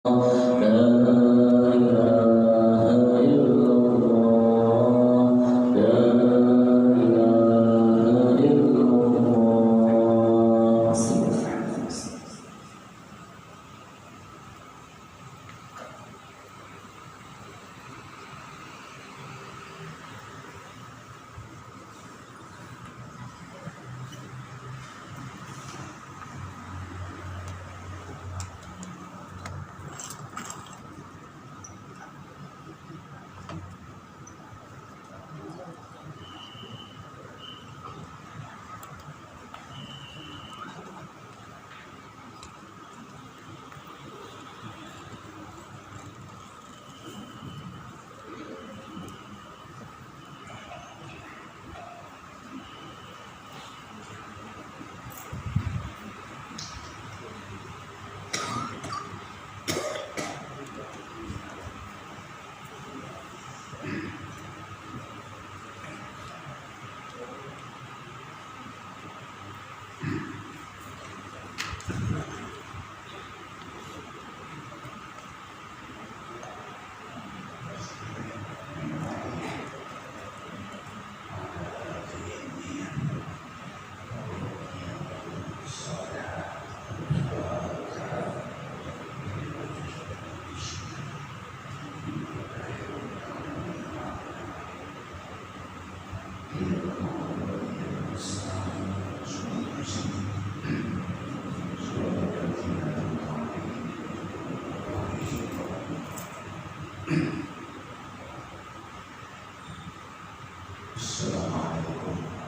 Assalamualaikum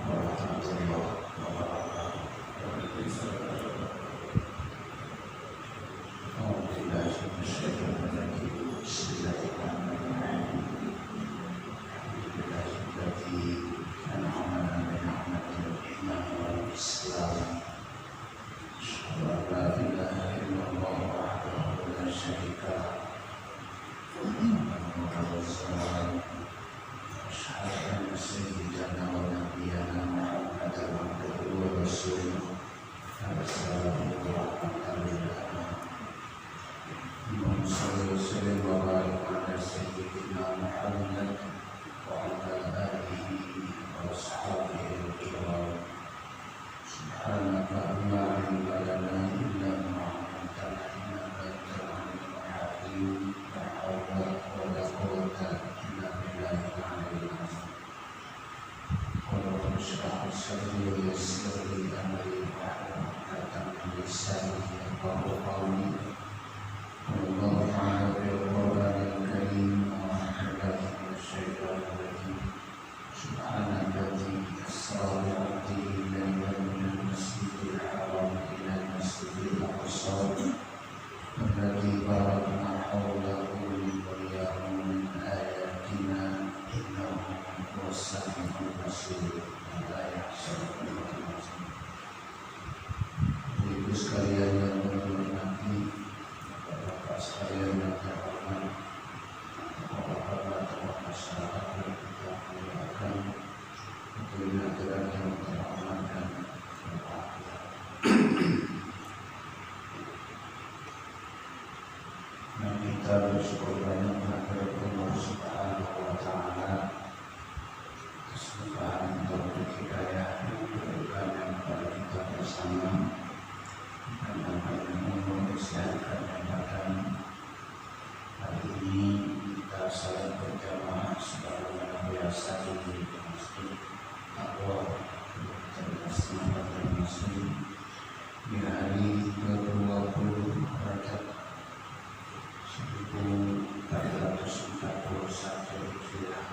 warahmatullahi wabarakatuh. Ibu sekalian yang berhormati, Bapak sekalian yang terhormat, Bapak-bapak tokoh masyarakat yang kita muliakan, tentunya aturan yang terhormat dan berbahagia. Dan kita bersyukur banyak kepada Allah Subhanahu wa Ta'ala atas limpahan taufik hidayah yang diberikan kepada kita bersama. Dan dalam umur kesehatan dan badan hari ini kita saling berjamaah sebagaimana biasa di masjid Taqwa Terima Muslim di hari ke-20 Rajab 1441 Hijriah.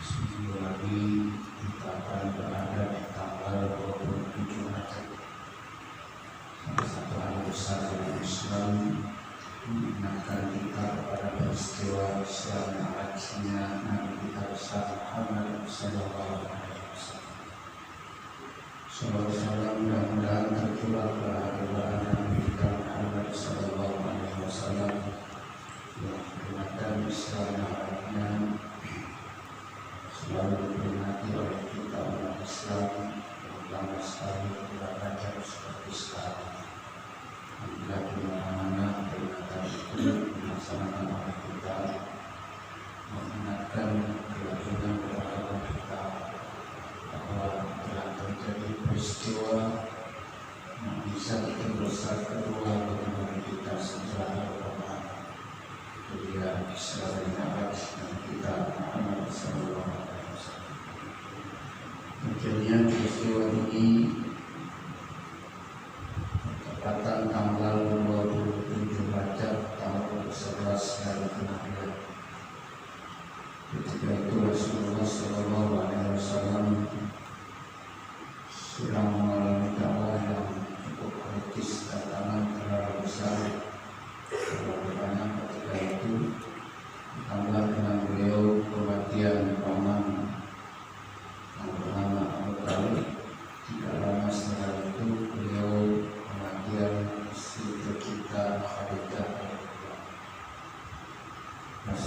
Seminggu lagi kita akan berada di tanggal 27 Rajab. Satu hari besar dalam Islam mengingatkan kita kepada peristiwa Islam yang hajinya Nabi kita besar Muhammad Sallallahu Alaihi Wasallam. Salam mudah-mudahan tercurah kepada Nabi kita Muhammad Sallallahu Alaihi Wasallam yang mengingatkan Islam yang hajinya selalu diperingati oleh kita umat Islam, terutama sekali bulan Rajab seperti sekarang. Bila di mana-mana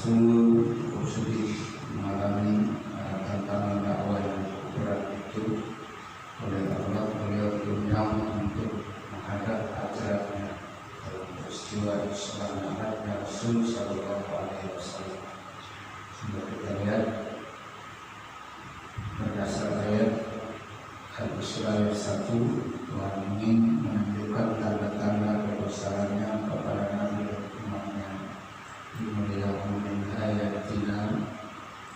Rasul cukup sedih mengalami tantangan dakwah yang berat itu. Oleh Allah beliau diundang untuk menghadap ajarannya dalam peristiwa Isra Mi'rajnya Rasul Sallallahu Alaihi Wasallam. Sehingga kita lihat berdasar ayat Al-Isra ayat 1, Tuhan ingin menunjukkan tanda-tanda kebesarannya kepada Nabi dan umatnya. Dimulailah min ayatina.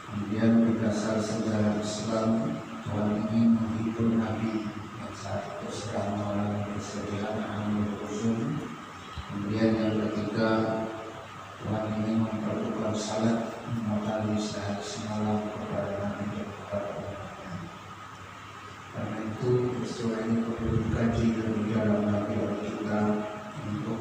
Kemudian berdasar sejarah Islam, Tuhan ingin menghibur Nabi yang saat itu sedang mengalami kesedihan hamil khusus. Kemudian yang ketiga, Tuhan ingin memperlukan salat mengawali sehari semalam kepada Nabi dan kepada umatnya. Karena itu peristiwa ini perlu dikaji lebih dalam lagi oleh kita untuk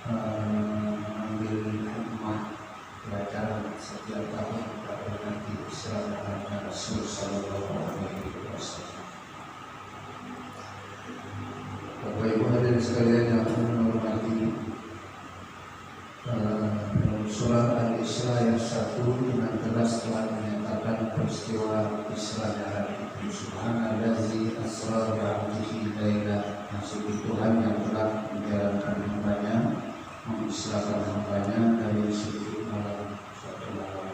mengambil hikmah pelajaran setiap tahun pada nanti Isra Mi'rajnya Rasul Sallallahu Alaihi Wasallam. Bapak Ibu hadirin sekalian yang aku menghormati, surah Al-Isra ayat 1 dengan tegas telah menyatakan peristiwa Isra Mi'raj itu. Subhanallazi asra bi'abdihi laila. Maksudnya Tuhan yang telah menjalankan hambanya, mengisrakan hambanya dari sudut malam suatu malam.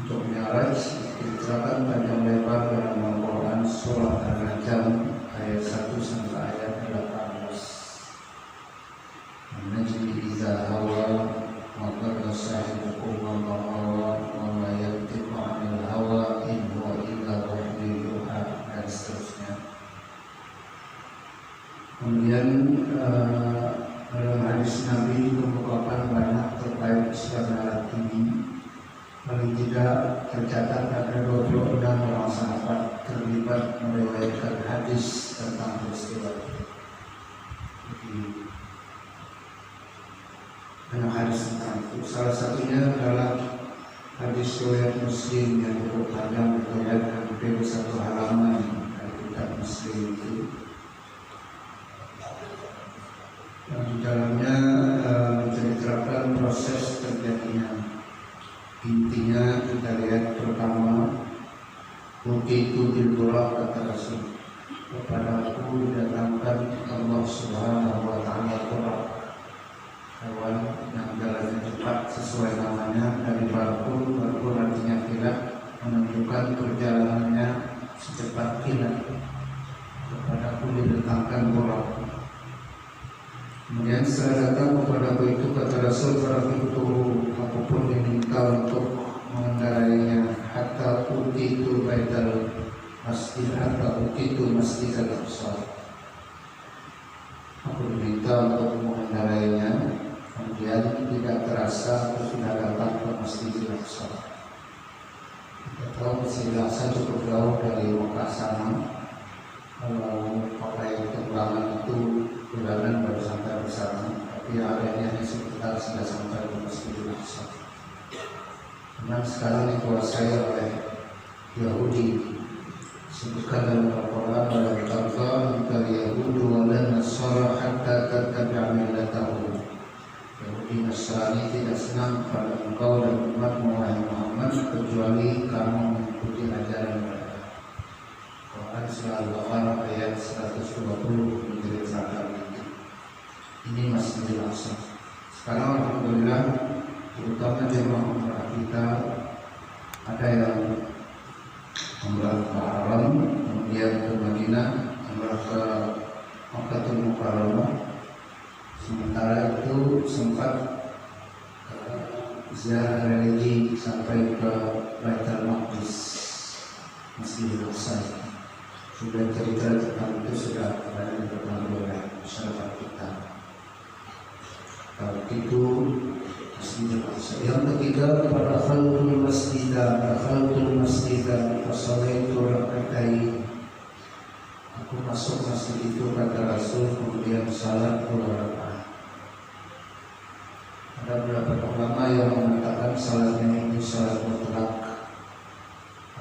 Untuk Mi'raj diceritakan panjang lebar dalam Al-Quran surah An-Najm ayat 1 sampai ayat 18. An-Najmi idza hawa wa qad sahibukum wa hawa wa ma yantiqu 'anil hawa in huwa illa wahyun yuha, dan seterusnya. Kemudian dalam hadis Nabi merupakan banyak terkait Isra Mi'raj ini. Paling tidak tercatat ada 26 orang sahabat terlibat meriwayatkan hadis tentang peristiwa itu. Banyak hadis tentang itu. Salah satunya adalah hadis riwayat Muslim yang cukup panjang, berkaitan hampir 1 halaman dari kitab Muslim itu. Dan di dalamnya menceritakan proses terjadinya. Intinya kita lihat pertama, Utitu bil buraq, kata Rasul, kepadaku didatangkan Allah Subhanahu wa Ta'ala buraq, hewan yang jalannya cepat sesuai namanya, dari barqun. Barqun artinya kilat, menunjukkan perjalanannya secepat kilat. Kepadaku didatangkan buraq. Kemudian setelah datang kepadaku itu, kata Rasul, itu aku pun diminta untuk mengendarainya hatta utitu baital masjid, hatta utitu masjid al-Aqsa. Aku diminta untuk mengendarainya, kemudian tidak terasa aku sudah datang ke Masjid al-Aqsa. Kita tahu Masjid al-Aqsa cukup jauh dari Mekah sana. Kalau pakai terblangan itu perjalanan baru sampai di sana, tapi areanya sekitar sudah sampai ke Masjidil Aqsa. Memang sekarang dikuasai oleh Yahudi. Sebutkan dalam Al-Quran, dalam Al-Quran, Yahudu wa lan Nasara hatta tattabi'a millatahum. Yahudi Nasrani tidak senang pada engkau dan umat Muhammad kecuali kamu mengikuti ajaran mereka. Quran surah Al-Baqarah ayat 120 menceritakan itu. Ini Masjidil Aqsa. Sekarang alhamdulillah, terutama jemaah umrah kita, ada yang umrah ke Haram, kemudian ke Madinah, umrah ke Makkahul Mukarramah. Sementara itu sempat ziarah religi sampai ke Baitul Maqdis, Masjidil Aqsa. Sudah cerita tentang itu sudah banyak diketahui oleh masyarakat kita. Kalau itu Masjidil Aqsa. Yang ketiga, pada khalqul masjidah fasalaitu rak'atain. Aku masuk masjid itu, kata Rasul, kemudian salat 2 rakaat. Ada beberapa ulama yang mengatakan salatnya ini salat mutlak.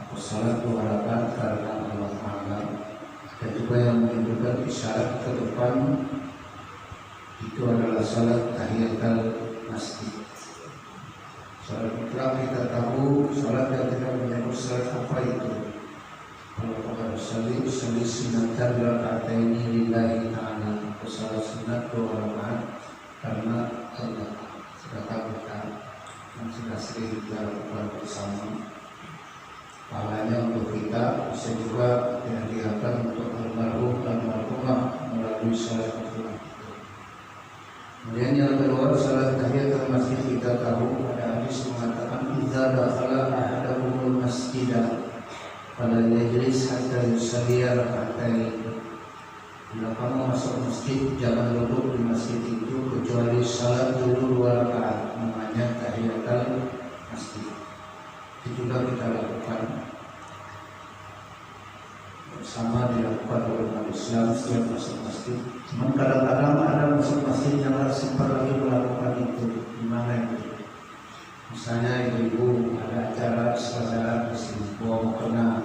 Aku salat 2 rakaat karena Allah Ta'ala. Ada juga yang menunjukkan isyarat ke depan itu adalah salat tahiyatul masjid. mutlak kita tahu sholat yang tidak menyebut sholat apa itu. Kalau pada usalli sunatan raka'ataini lillahi ta'ala, sholat sunat 2 rakaat karena Allah. Sudah tahu kita yang sudah sering kita lakukan bersama. Pahalanya untuk kita bisa juga dihadiahkan untuk almarhum dan almarhumah melalui sholat itu. Kemudian yang kedua, salat tahiyatul masjid kita tahu ada hadis mengatakan idza dakhala ahadukumul masjidah fala yajlis hatta yusalli rak'atain. Bila kamu masuk masjid, jangan duduk di masjid itu kecuali salat dulu 2 rakaat, namanya tahiyatul masjid. Itu juga kita lakukan bersama, dilakukan oleh umat Islam setiap masuk masjid. Cuman kadang-kadang ada masuk masjid yang harus sempat lagi melakukan itu. Gimana itu? Misalnya ibu-ibu ada acara saudara di sini, bawa mukena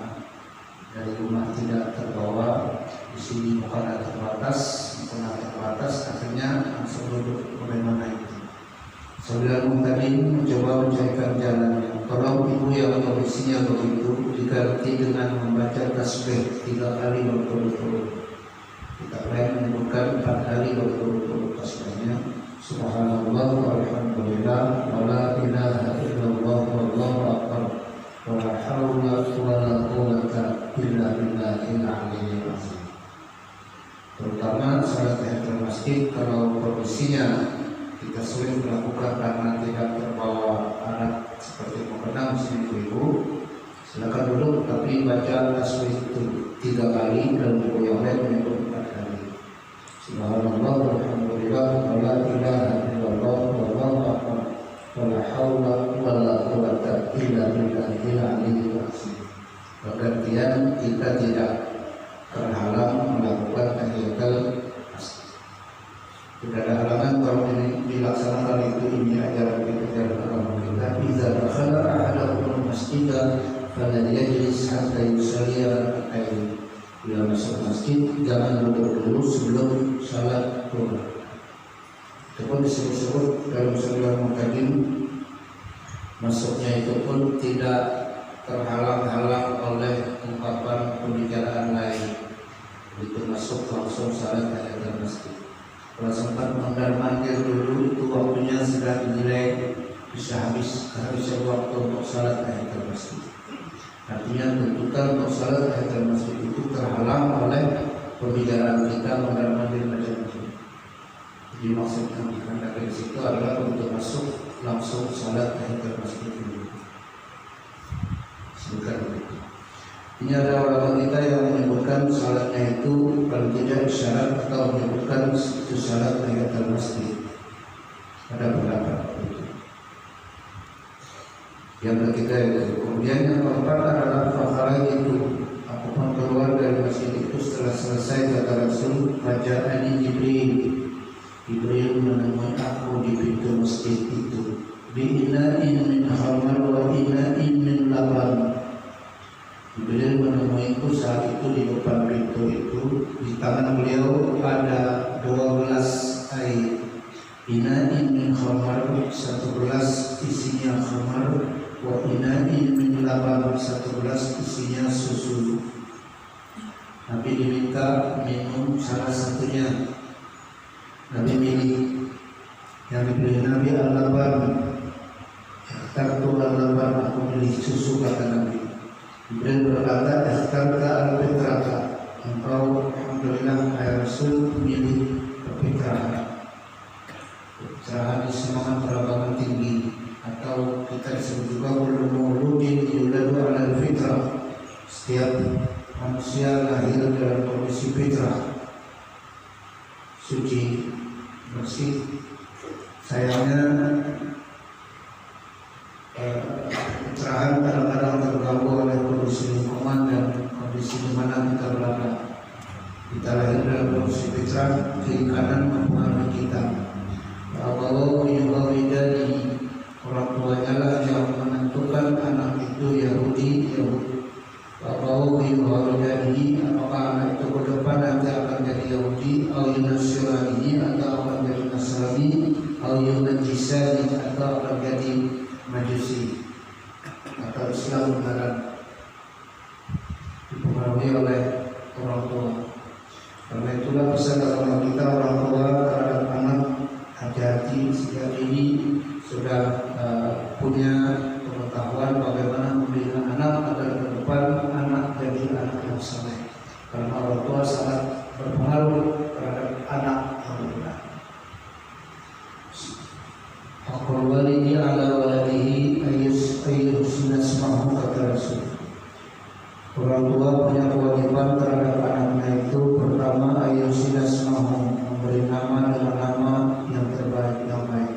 dari rumah tidak terbawa, di sini mukena terbatas, akhirnya langsung duduk. Bagaimana itu? Saudara tadi mencoba mencarikan jalannya. Kalau ibu yang kondisinya begitu diganti dengan membaca tasbih 3 kali berturut-turut. Kita lain menyebutkan 4 kali berturut-turut tasbihnya. Subhanallah walhamdulillah wala ilaha illallah wallahu akbar wala haula wala quwwata illa billahil aliyyil azim. Terutama salat tahiyatul masjid kalau kondisinya kita sulit melakukan karena tidak terbawa alat seperti mukena sini ibu, silakan duduk tapi baca tasbih itu 3 kali dan buku yang lain menyebut 4 kali. Subhanallah walhamdulillah wala ilaha illallah wallahu akbar wala haula wala quwwata illa billahil aliyyil azim. Bergantian kita tidak terhalang melakukan tahiyatul masjid. Tidak ada halangan kalau ini dilaksanakan ini ajaran kita alhamdulillah. Idza dakhala ahadukum masjidah fala yajlis hatta yusalli rak'atain. Bila masuk masjid jangan duduk dulu sebelum salat zuhur. Itu pun disebut dalam sebuah mukaddim, masuknya itu pun tidak terhalang-halang oleh ungkapan pembicaraan lain. Begitu masuk langsung salat tahiyatul masjid. Kalau sempat mondar-mandir dulu itu waktunya sudah dinilai bisa kehabisan waktu untuk salat tahiyatul masjid. Artinya tuntutan untuk salat tahiyatul masjid itu terhalang oleh pembicaraan kita mondar-mandir macam-macam. Jadi maksudnya dari situ adalah untuk masuk langsung salat tahiyatul masjid dulu. Sebutkan begitu. Ini ada ulama kita yang menyebutkan salatnya itu kalau tidak isyarat atau menyebutkan itu salat tahiyatul masjid. Ada pendapat itu. Yang ketiga itu. Kemudian yang keempat adalah fakharah itu. Apapun keluar dari masjid itu setelah selesai kata Rasul, Faja'ani Jibril. Jibril menemui aku di pintu masjid itu. Bi'ina'in min khamar wa ina'in min laban. Jibril menemuiku saat itu di depan pintu itu. Di tangan beliau ada 12 air. Ina'in min khamar, 1 gelas isinya khamar. Wa ina'in min laban, 1 gelas isinya susu. Nabi diminta minum salah satunya. Nabi milih. Yang dipilih Nabi al-laban. Kartu al-laban, aku pilih susu kata Nabi. Jibril berkata, "Ikhtarta al-fitrata." Engkau alhamdulillah hai Rasul memilih kefitrahan. Fitrahan di semangat peradaban tinggi atau kita disebut juga kullu mauludin yuladu 'ala al-fitrah. Setiap manusia lahir dalam kondisi fitrah, suci, bersih. Sayangnya fitrahan kadang-kadang terganggu oleh kondisi lingkungan dan kondisi di mana kita berada. Kita lahir dalam kondisi fitrah, kiri kanan mempengaruhi kita. Bahwa yuhawidani, orang tuanya lah yang menentukan anak itu Yahudi. Bahwa yuhawidani, apakah anak itu ke depan nanti akan jadi Yahudi, atau Nasrani atau akan jadi Nasrani, atau Yunajisani atau akan jadi Majusi atau Islam Barat dipengaruhi oleh orang tua. Karena itulah pesan agama kita, orang tua terhadap anak hati-hati sejak ini sudah punya pengetahuan bagaimana membina anak agar ke depan anak jadi anak yang saleh. Karena orang tua sangat berpengaruh terhadap anak yang benar. Haqqul walidi ala waladihi ayyuhsina ismahu kata Rasul. Orang tua punya kewajiban terhadap anaknya itu pertama ayyuhsina ismahu, memberi nama dengan nama yang terbaik, yang baik.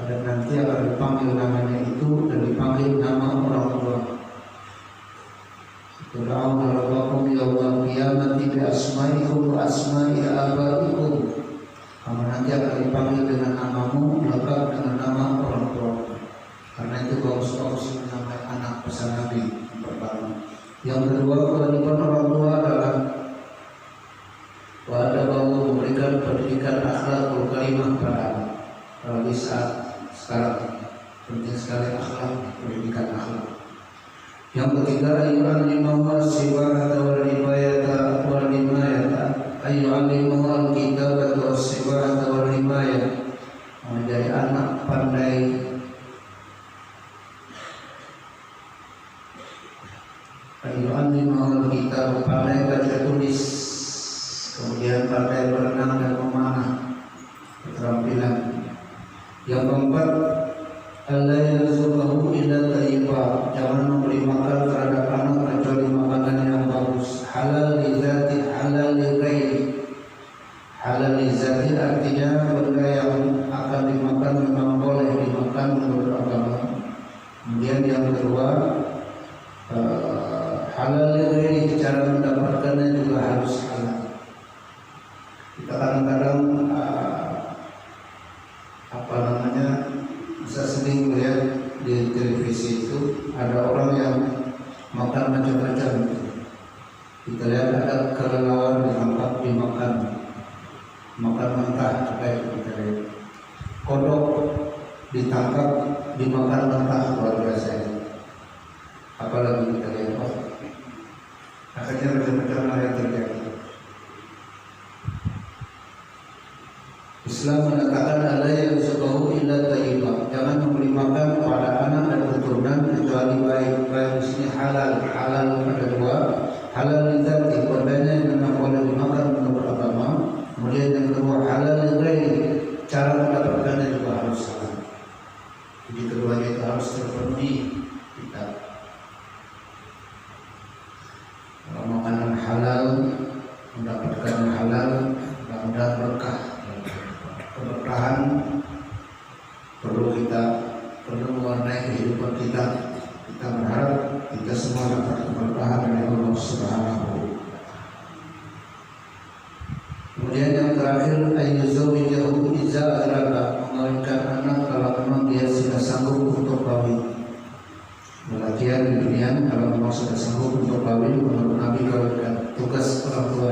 Dan nanti akan dipanggil namanya itu dan dipanggil nama orang tua. Doa rabbakum yawmal qiyamati bi asma'ikum wa asma'i abaikum. Kamu nanti akan dipanggil dengan namamu, lengkap dengan nama orang tua. Karena itu bagus-bagus menamai anak pesan Nabi yang pertama. Yang kedua, kewajiban orang tua adalah bahwa memberikan pendidikan akhlakul karimah pada anak. Kalau di saat sekarang penting sekali akhlak, pendidikan akhlak. Yang ketiga, ayyu'allimahu as-sibahata wal himayata wal himayata. Ayyu'allimahu al-kitabata was-sibahata wal himayah. Menjadi anak pandai ayyu'allimahu al-kitab, pandai baca tulis, kemudian pandai berenang dan memanah, keterampilan. Yang keempat, alla yarzuqahu illa thayyiba, jangan memberi makan terhadap anak kecuali makanan yang bagus, halal li dzati halal li ghairi. Halal li dzati artinya benda yang akan dimakan memang boleh dimakan menurut agama. Kemudian yang kedua, halal li ghairi, cara mendapatkannya juga harus halal. Kita kadang-kadang bisa sering melihat di televisi itu ada orang yang makan macam-macam. Kita lihat ada kelelawar ditangkap dimakan, makan mentah juga itu kita lihat. Kodok ditangkap dimakan mentah, luar biasa itu. Apalagi kita lihat, akhirnya macam-macam hal yang terjadi. Islam mengatakan alla yarzuqahu illa thayyiba, jangan memberi makan kepada anak dan keturunan kecuali baik. Baik di sini halal, halal ada dua, halal lidzati, bendanya yang memang boleh dimakan menurut agama. Kemudian yang kedua halal lighairi, cara mendapatkannya juga harus halal. Jadi keduanya itu harus terpenuhi kita. Kalau makanan halal, mendapatkan halal, mudah-mudahan berkah. Keberkahan perlu mewarnai kehidupan kita. Kita berharap kita semua dapat keberkahan dari Allah Subhanahu. Kemudian yang terakhir, ayyuzawijahu iza arada, mengawinkan anak kalau memang dia sudah sanggup untuk kawin. Lelakian di dunia kalau memang sudah sanggup untuk kawin, menurut Nabi kawinkan. Tugas orang tua.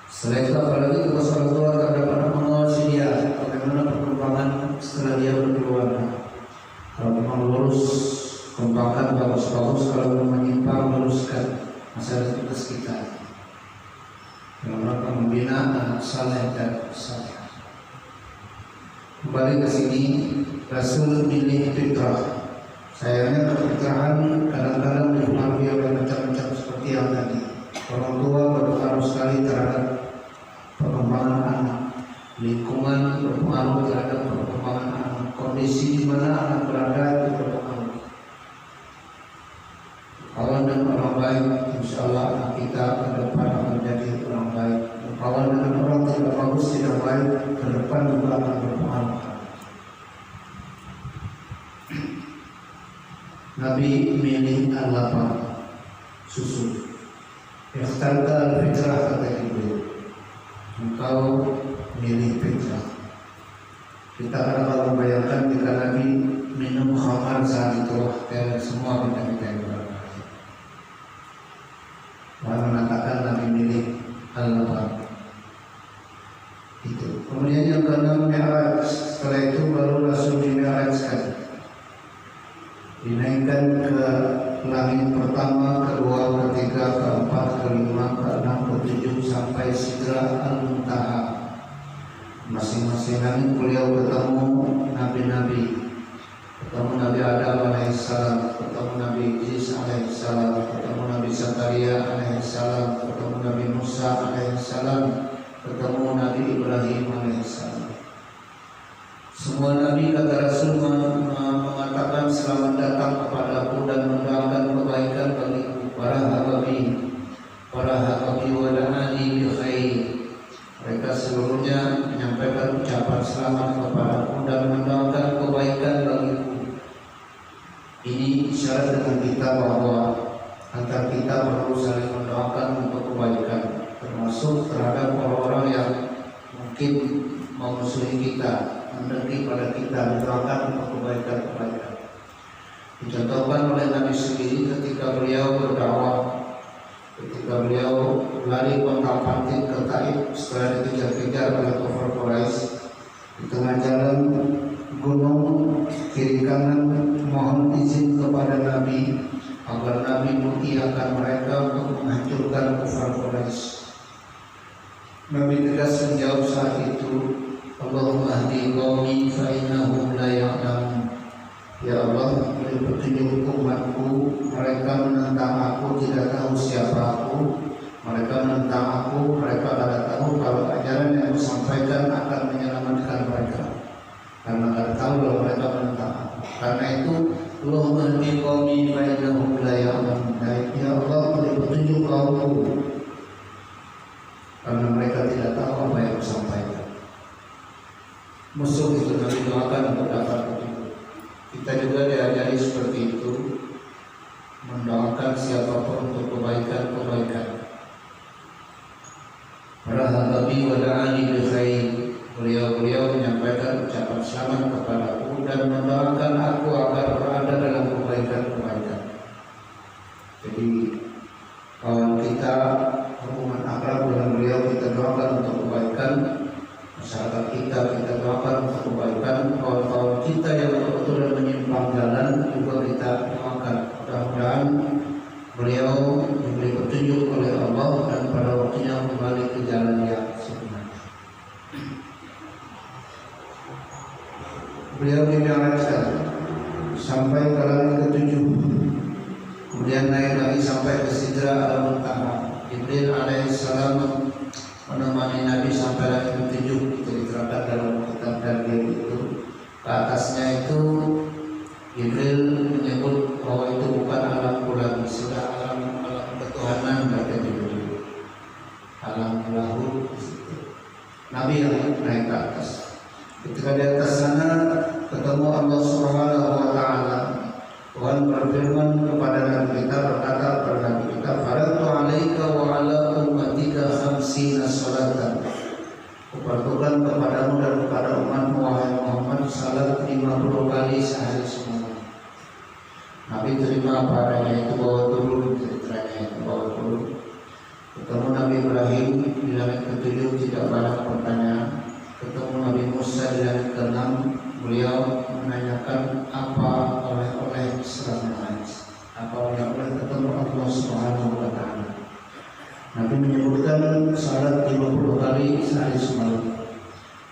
Setelah itu apalagi tugas orang tua terhadap anak, mengawasi dia bagaimana perkembangan setelah dia berkeluarga. Kalau memang lurus, kembangkan bagus-bagus. Kalau memang menyimpang, luruskan. Masalah tugas kita dalam rangka membina anak saleh dan saleh. Kembali ke sini, Rasul milih fitrah. Sayangnya kefitrahan kadang-kadang dipengaruhi oleh macam-macam seperti yang tadi. Orang tua berpengaruh sekali terhadap perkembangan anak, lingkungan berpengaruh terhadap perkembangan anak, kondisi di mana anak berada itu berpengaruh. Kawan dengan orang baik, insya Allah anak kita ke depan akan menjadi orang baik. Kawan dengan orang tidak bagus, tidak baik, ke depan juga akan berpengaruh. Nabi milih al-lapar, susu. Ikhtarta al-fitrah, kata ibu. Engkau milih fitrah. Kita kadang-kadang membayangkan jika Nabi minum khamar saat itu, semua kita yang berada. Wah, mengatakan Nabi milih al-lapar. Itu. Kemudian yang keenam, Mi'raj. Setelah itu baru Rasul di Mi'rajkan. masing-masing beliau ketemu nabi-nabi, ketemu Nabi Adam alaihissalam, ketemu Nabi Idris alaihissalam, ketemu Nabi Zakaria alaihissalam, ketemu Nabi Musa alaihissalam, ketemu Nabi Ibrahim alaihissalam. Semua Nabi, kata Rasul, mengatakan selamat datang kepadaku dan mendoakan kebaikan bagiku. Para hababi wa da'ani bi khair. Mereka seluruhnya menyampaikan ucapan selamat kepadaku dan mendoakan kebaikan bagiku. Ini isyarat dengan kita bahwa antar kita perlu saling mendoakan untuk kebaikan, termasuk terhadap orang-orang yang mungkin memusuhi kita, mendengki pada kita, mendoakan untuk kebaikan-kebaikan. Dicontohkan oleh Nabi sendiri ketika beliau berdakwah, ketika beliau lari pontang-panting ke Taif setelah dikejar-kejar oleh kafir Quraisy. Di tengah jalan gunung kiri kanan mohon izin kepada Nabi agar Nabi mengiyakan mereka untuk menghancurkan kafir Quraisy. Nabi tegas menjawab saat itu, Allahumma hdi qaumi fa innahum la ya'lamun. Ya Allah, beri petunjuk umatku, mereka menentang aku, tidak tahu siapa aku. Mereka menentang aku, mereka tidak tahu kalau ajaran yang aku sampaikan akan menyelamatkan mereka, karena tidak tahu kalau mereka menentang aku. Karena itu, Allahumma hdi qaumi fa innahum la ya'lamun. Ya Allah, beri petunjuk kaumku, karena mereka tidak tahu apa yang aku sampaikan. Musuh itu Nabi doakan untuk dapat petunjuk. Kita juga diajari seperti itu, mendoakan siapapun untuk kebaikan-kebaikan. Para hababi wa da'ani bi khair. Beliau menyampaikan ucapan selamat kepadaku dan mendoakan aku agar berada dalam kebaikan-kebaikan. Jadi kawan kita, hubungan akrab dengan beliau kita doakan untuk kebaikan. Masyarakat kita doakan untuk kebaikan. Kawan-kawan kita yang betul-betul menyimpang jalan juga kita doakan. Mudah-mudahan beliau diberi petunjuk oleh Allah dan pada waktunya kembali ke jalan yang sebenarnya. Beliau dimi'rajkan sampai ke langit ke-7, kemudian naik lagi sampai ke Sidrah al-Muntaha. Jibril alaihissalam menemani Nabi sampai langit ke-7. Itu diterangkan dalam kitab Dalil itu. Ke atasnya itu Jibril menyebut bahwa itu bukan alam bulan, sudah alam ketuhanan, kata Jibril. Alam lahut. Nabi yang naik ke atas. Ketika di atas sana ketemu Allah Subhanahu wa taala. Tuhan berfirman kepada Nabi kita, berkata kepada Nabi kita, "Faradu 'alaika wa 'ala ummatika 50 salatan." Kufardukan kepadamu dan kepada umatmu wahai Muhammad salat 50 kali sehari semalam. Nabi terima apa adanya, itu bawa turun ceritanya, itu bawa turun. Ketemu Nabi Ibrahim di langit ke-7 tidak banyak pertanyaan. Ketemu Nabi Musa di langit ke-6, beliau menanyakan apa oleh-oleh selama haji, apa oleh-oleh ketemu Allah Subhanahu wa taala. Nabi menyebutkan salat 50 kali sehari semalam.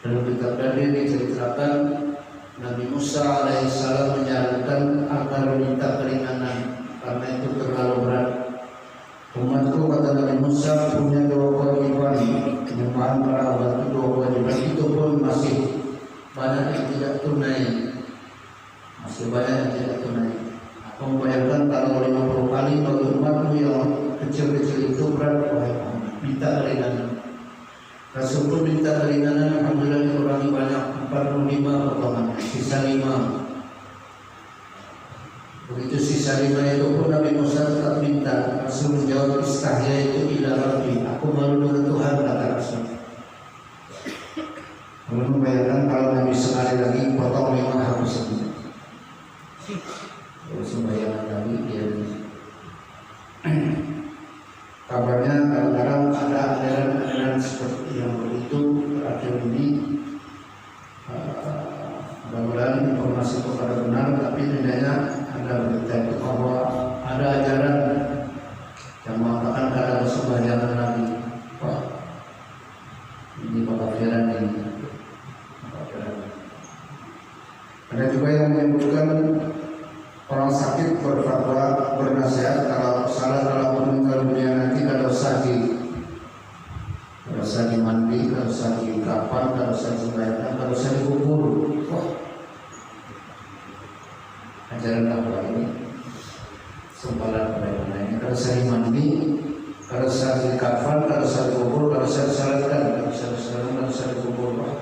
Dalam kitab Dalil diceritakan Nabi Musa alaihissalam menyarankan agar minta keringanan karena itu terlalu berat. Umatku, kata Nabi Musa, punya 2 kewajiban, penyembahan para batu, 2 kewajiban itu pun masih banyak yang tidak tunai, masih banyak yang tidak tunai. Aku membayangkan kalau 50 kali bagi umatmu yang kecil-kecil itu berat, wahai Muhammad, minta keringanan. Rasul pun minta keringanan, alhamdulillah dikurangi banyak, 45 potongan, sisa 5. Begitu sisa 5 itu pun Nabi Musa tetap minta. Rasul menjawab, istahya itu ila Rabbi, aku malu dengan Tuhan, kata Rasul. Belum membayangkan kalau Nabi sekali lagi potong 5 harus sembuh. Terus membayangkan Nabi dia. Kabarnya kadang-kadang ada aliran-aliran seperti yang begitu terakhir ini. Mudah-mudahan informasi itu pada benar, tapi tidaknya ada berita itu bahwa ada ajaran yang mengatakan ada sembahyangan Nabi. Wah, ini kekafiran ini. Ada juga yang menyebutkan orang sakit berfatwa bernasihat kalau salat dalam meninggal dunia nanti kalau usah mandi, kalau usah kapan, kalau usah dibayarkan, kalau usah dikubur. Wah, ajaran apa ini? Sempalan pada ini. Kalau usah mandi, kalau usah dikafan, kalau usah dikubur, kalau usah disalatkan, kalau usah disalatkan, kalau usah dikubur. Wah,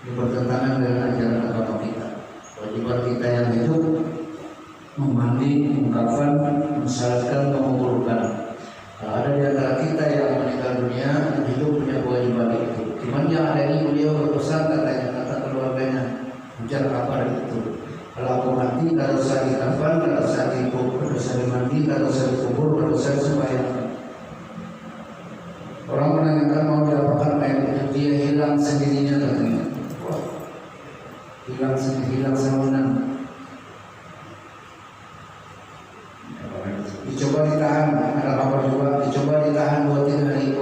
ini bertentangan dengan ajaran agama kita. Kewajiban kita yang hidup memandi, mengkafan, mensalatkan, menguburkan. Kalau ada di antara kita yang meninggal dunia, yang hidup punya kewajiban itu. Cuman yang ada ini beliau berpesan katanya, kata keluarganya, ujar apa itu. Kalau aku mati, kalau saya dikafan, kalau saya dikubur, kalau saya mandi, kalau saya dikubur, kalau saya sembahyang. Orang menanyakan mau diapakan mayat itu, dia hilang sendirinya katanya. Wah, hilang semuanya. Dicoba ditahan, ada kabar juga, dicoba ditahan 2-3 hari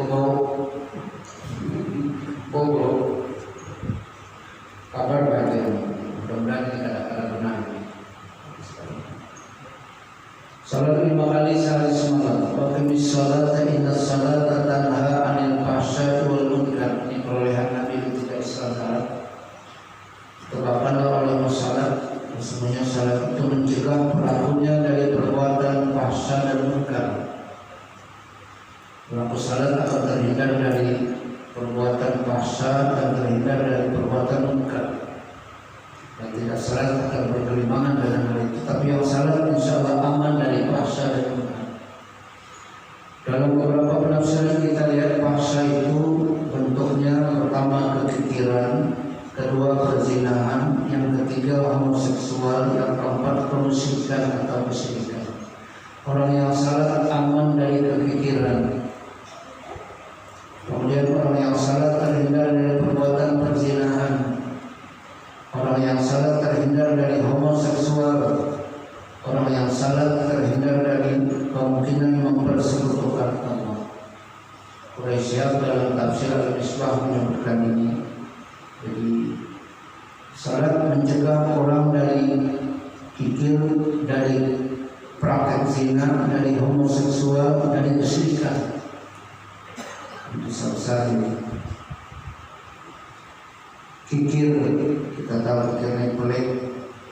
bobo, kabar baik ini, mudah-mudahan ini ada benar. Salat 5 kali sehari semalam. Waqimis salata inna salata tanha 'anil fahsya'i wal munkar. Ini perolehan Nabi ketika Isra Mi'raj. Tetapkanlah oleh salat. Sesungguhnya salat itu mencegah pelakunya dari perbuatan fahsya dan munkar. Pelaku salat akan terhindar dari perbuatan fahsya dan terhindar dari perbuatan munkar. Yang tidak salat akan bergelimpangan dengan hal itu. Tapi yang salat insya Allah aman dari fahsya dan munkar. Dalam beberapa penafsiran kita lihat fahsya itu bentuknya pertama kekikiran, kedua perzinahan, yang ketiga homoseksual, yang keempat kemusyrikan atau kesyirikan. Orang yang salat aman dari kepikiran. Kemudian orang yang salat terhindar dari perbuatan perzinahan. Orang yang salat terhindar dari homoseksual. Orang yang salat terhindar dari kemungkinan mempersekutukan Allah. Quraisyah dalam tafsir Al-Misbah menyebutkan ini. Jadi salat mencegah orang dari kikir, dari praktek zina, dari homoseksual, dari kesyirikan. Itu sebesar ini. Kikir, kita tahu kikirnya pelik,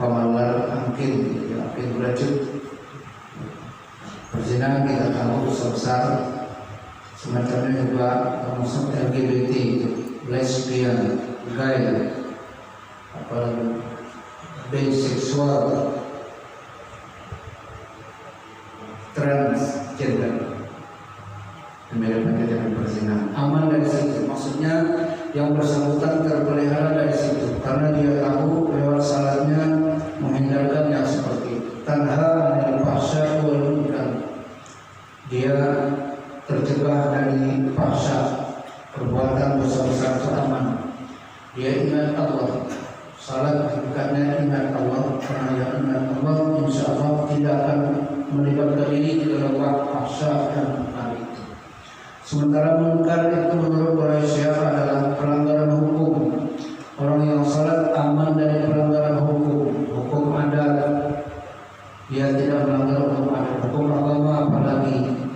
pamalar, angkin, angkin beracun. Perzinahan kita tahu sebesar, semacamnya juga termasuk LGBT, lesbian, gay, biseksual, transgender, mirip-mirip dengan perzinahan. Aman dari situ, maksudnya yang bersangkutan terpelihara dari situ, karena dia tahu lewat salatnya menghindarkan yang seperti itu. Tanha 'anil fahsya'i wal munkar. Dia tercegah dari fahsya, perbuatan besar-besar itu aman. Dia ingat Allah. Salat hakikatnya ingat Allah. Karena yang ingat Allah insya Allah tidak akan melibatkan diri ke dalam fahsya dan munkar itu. Sementara munkar itu menurut Quraisyah adalah pelanggaran hukum. Orang yang salat aman dari pelanggaran hukum adat. Dia tidak melanggar hukum adat, hukum agama apalagi.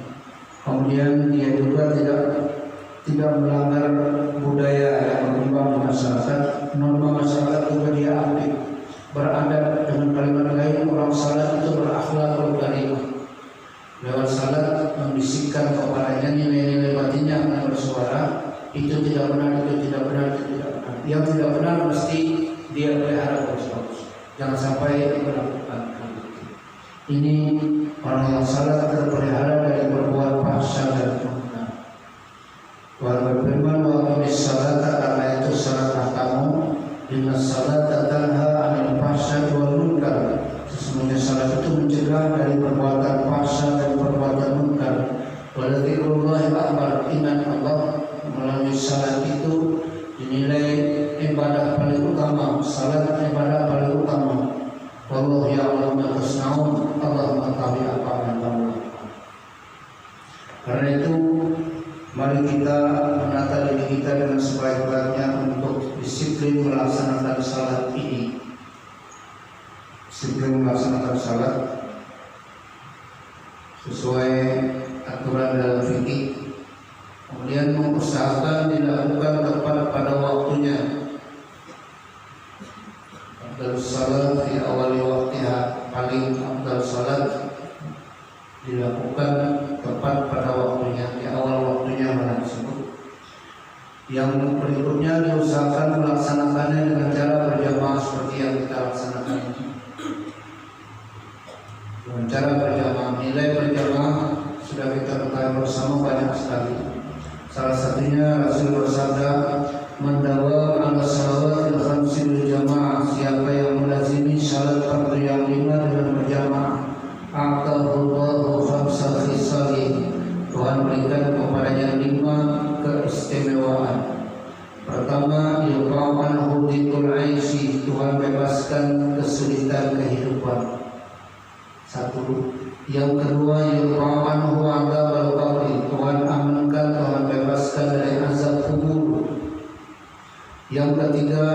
Kemudian dia juga tidak melanggar budaya yang berkembang di masyarakat. Norma masyarakat juga dia aktif, beradab. Dengan kalimat lain, orang salat itu berakhlakul karimah. Lewat salat membisikkan kepadanya nilai-nilai batinnya akan bersuara. Itu tidak benar, itu tidak benar, itu tidak benar. Yang tidak benar mesti dia pelihara terus. Jangan sampai melakukan hal itu. Ini orang yang salat terpelihara dari berbuat fahsya dan munkar. Tuhan berfirman, wa aqimis salata, karena itu salatlah kamu, inna salata tanha 'anil fahsya'i wal munkar. Sesungguhnya salat itu mencegah dari perbuatan fahsya dan perbuatan munkar. Wa dzikrullahi akbar, ingat Allah. Melalui salat itu dinilai ibadah paling utama. Salat ibadah paling utama. Wallahu ya'lamu ma tasna'un. Allah mengetahui apa yang kamu lakukan. Karena itu mari kita menata diri kita dengan sebaik-baiknya untuk disiplin melaksanakan melaksanakan salat sesuai aturan dalam fikih, kemudian mengusahakan dilakukan tepat pada waktunya. Afdal salat di awal waktiha, paling afdal salat dilakukan tepat pada waktunya, di awal waktunya mana disebut. Yang berikutnya diusahakan melaksanakannya dengan cara berjamaah seperti yang kita laksanakan ini. Dengan cara berjamaah, nilai berjamaah sudah kita ketahui bersama banyak sekali. Salah satunya Rasul bersabda, "Mendawam ala salawatil khamsil jamaah." Siapa yang melazimi salat fardu yang 5 dengan berjamaah, aqallahu khamsa khisali. Tuhan berikan kepadanya 5 keistimewaan. Pertama, yurfa'an hudikul aisy. Tuhan bebaskan kesulitan kehidupan. 1. Yang kedua, yurfa'an hu'adzabal qabri. Tuhan amankan, Tuhan bebaskan dari azab kubur. Yang ketiga,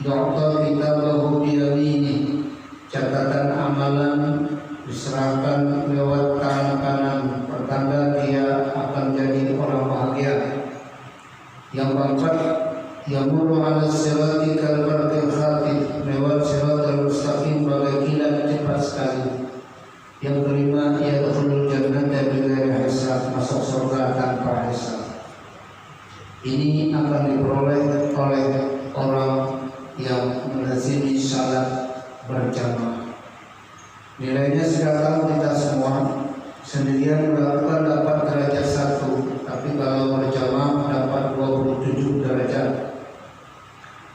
yu'ta kitabahu biyamini. Catatan amalan diserahkan lewat tangan kanan, pertanda dia akan jadi orang bahagia. Yang keempat, yamurru 'ala sirati kal barqil khatib. Lewat siratal mustaqim bagai kilat cepat sekali. Yang kelima, yadkhulul jannata bighairi hisab. Masuk surga tanpa hisab. Ini akan diperoleh oleh orang yang melazimi salat berjamaah. Nilainya sudah tahu kita semua. Sendirian melakukan dapat derajat 1, tapi kalau berjamaah dapat 27 derajat.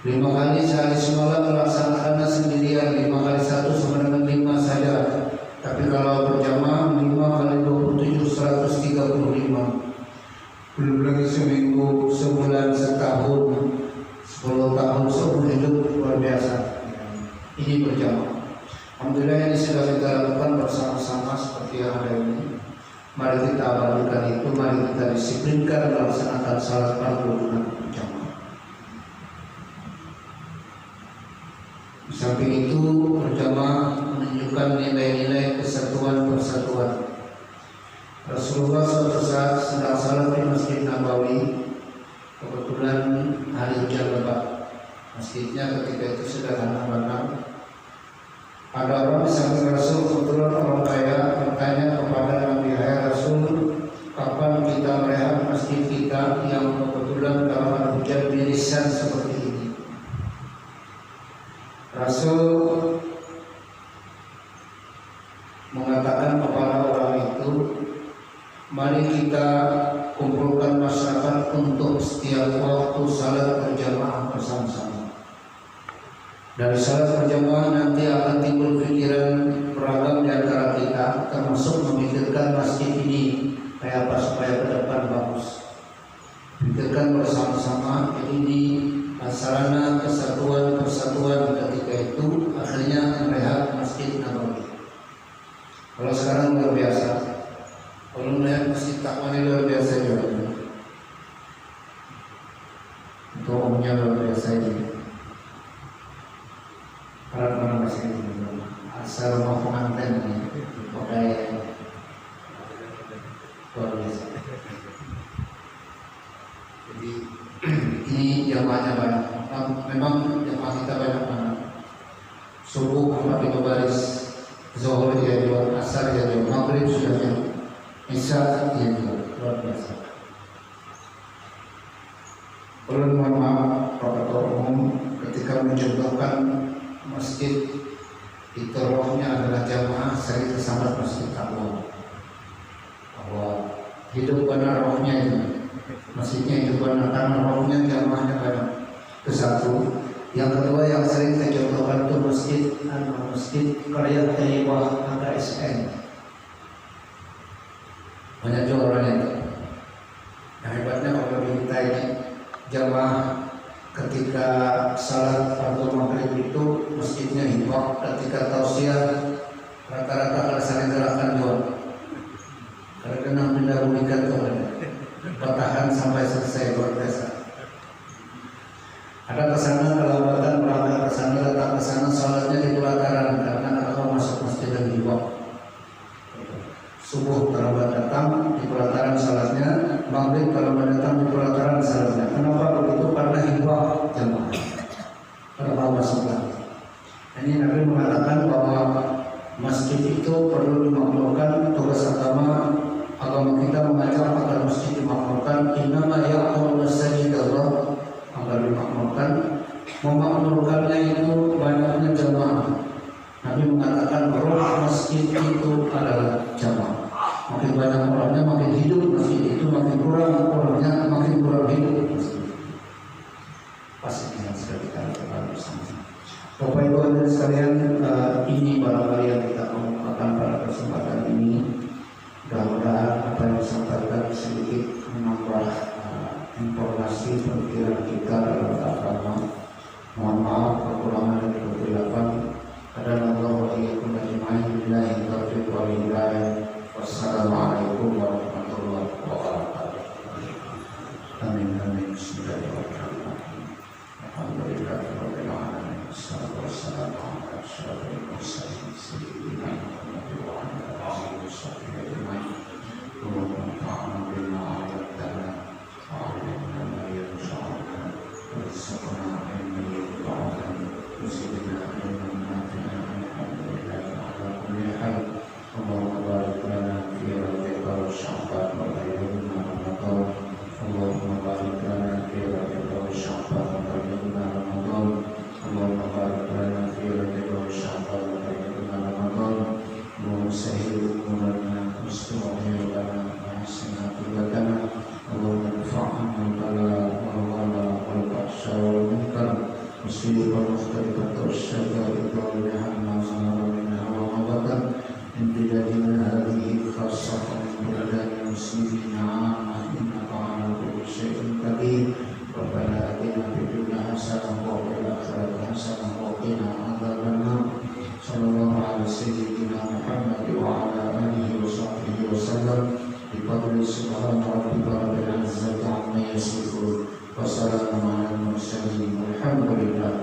5 kali sehari semalam melaksanakannya sendirian, 5 kali 1 sama dengan 5 saja. Tapi kalau berjamaah 5 kali 27 135. Belum lagi seminggu, sebulan, setahun, 10 tahun seumur hidup, luar biasa. Ini berjamaah. Alhamdulillah ini sudah kita lakukan bersama-sama seperti yang ada ini. Mari kita abadikan itu, mari kita disiplinkan melaksanakan salat fardu dengan berjamaah. Di samping itu, berjamaah menunjukkan nilai-nilai kesatuan persatuan. Rasulullah suatu saat sedang salat di Masjid Nabawi. Kebetulan hari hujan lebat. Masjidnya ketika itu sederhana banget. Ada orang di samping Rasul, kebetulan orang kaya, bertanya kepada Nabi, "Hai Rasul, kapan kita merehab masjid kita yang kebetulan kalau ada hujan birisan seperti ini?" Rasul mengatakan kepada orang itu, "Mari kita kumpulkan masyarakat untuk setiap waktu salat berjamaah bersama-sama. Dari salat berjamaah nanti akan timbul pikiran beragam di antara kita, termasuk memikirkan masjid ini kayak apa supaya ke depan bagus. Pikirkan bersama-sama, ini sarana kesatuan persatuan ketika itu akhirnya merehab Masjid Nabawi. Kalau sekarang luar biasa, kalau melihat Masjid Taqwa ini luar biasa juga. Untuk umumnya luar biasa ini. Para masih asal rumah pengantin ini pakai luar biasa. Jadi ini jamaahnya banyak. Memang jamaah kita banyak banget. Subuh 45 baris, zuhur ya 2, asar ya 2, maghrib sudah ya, isya ya 2, luar biasa. Perlu mohon maaf Pak Ketua Umum ketika mencontohkan masjid itu rohnya adalah jamaah, saya tersambat Masjid Taqwa bahwa hidup benar rohnya itu, masjidnya hidup benar karena rohnya jamaahnya banyak. Itu satu. Yang kedua yang sering saya contohkan itu masjid Karya Thayyibah KSN. Banyak juga orangnya itu. Nah hebatnya kalau kita ini jamaah ketika salat fardu maghrib itu masjidnya hibah, ketika tausiah rata-rata kalau saling gerakan jual karena mendahulukan Tuhan bertahan sampai selesai, luar biasa. Ada kesana kelambatan berangkat kesana datang kesana, salatnya memakmurkannya itu banyaknya jamaah. Nabi mengatakan roh masjid itu adalah jamaah. Makin banyak orangnya makin hidup masjid itu, makin kurang orangnya makin kurang hidup masjid. Pasti yang sudah kita lakukan bersama. Bapak Ibu dan sekalian, ini barangkali yang kita kemukakan pada kesempatan ini. Mudah-mudahan apa yang disampaikan sedikit menambah informasi pemikiran kita dalam agama. Mohon maaf kekurangan dan kekeliruan. Adalah wa iyyakum ajma'in billahi taufiq wal hidayah. Wassalamualaikum warahmatullahi wabarakatuh. Amin amin. Bismillahirrahmanirrahim. Alhamdulillahirabbil alamin. Wassalatu wassalamu ala asyrofil mursalin sayyidina Muhammadin wa ala alihi washabbihi ajma'in. Allahumma anfa'na bima 'allamtana wa 'allimna ma yanfa'una warzuqna ilman yanfa'una وزدنا علما نافعا الحمد لله على كل حال. اللهم بارك لنا في رجب وشعبان وبلغنا رمضان. اللهم بارك لنا في رجب وشعبان وبلغنا رمضان. اللهم بارك لنا في رجب وشعبان وبلغنا رمضان. اللهم سهل امورنا واستر عيوبنا واحسن عاقبتنا. اللهم ارفع عنا البلاء والوباء والفحشاء والمنكر مصيبة مختلفة والشدائد والمحنة ظهر منها وما بطن من بلادنا هذه خاصة من بلدان المسلمين عامة إنك على كل شيء قدير. ربنا آتنا في الدنيا حسنة وفي الآخرة حسنة وقنا عذاب النار. صلى الله على سيدنا محمد وعلى آله وصحبه وسلم. بفضل سبحان ربك رب العزة عما يصفون وسلام على المرسلين والحمد لله.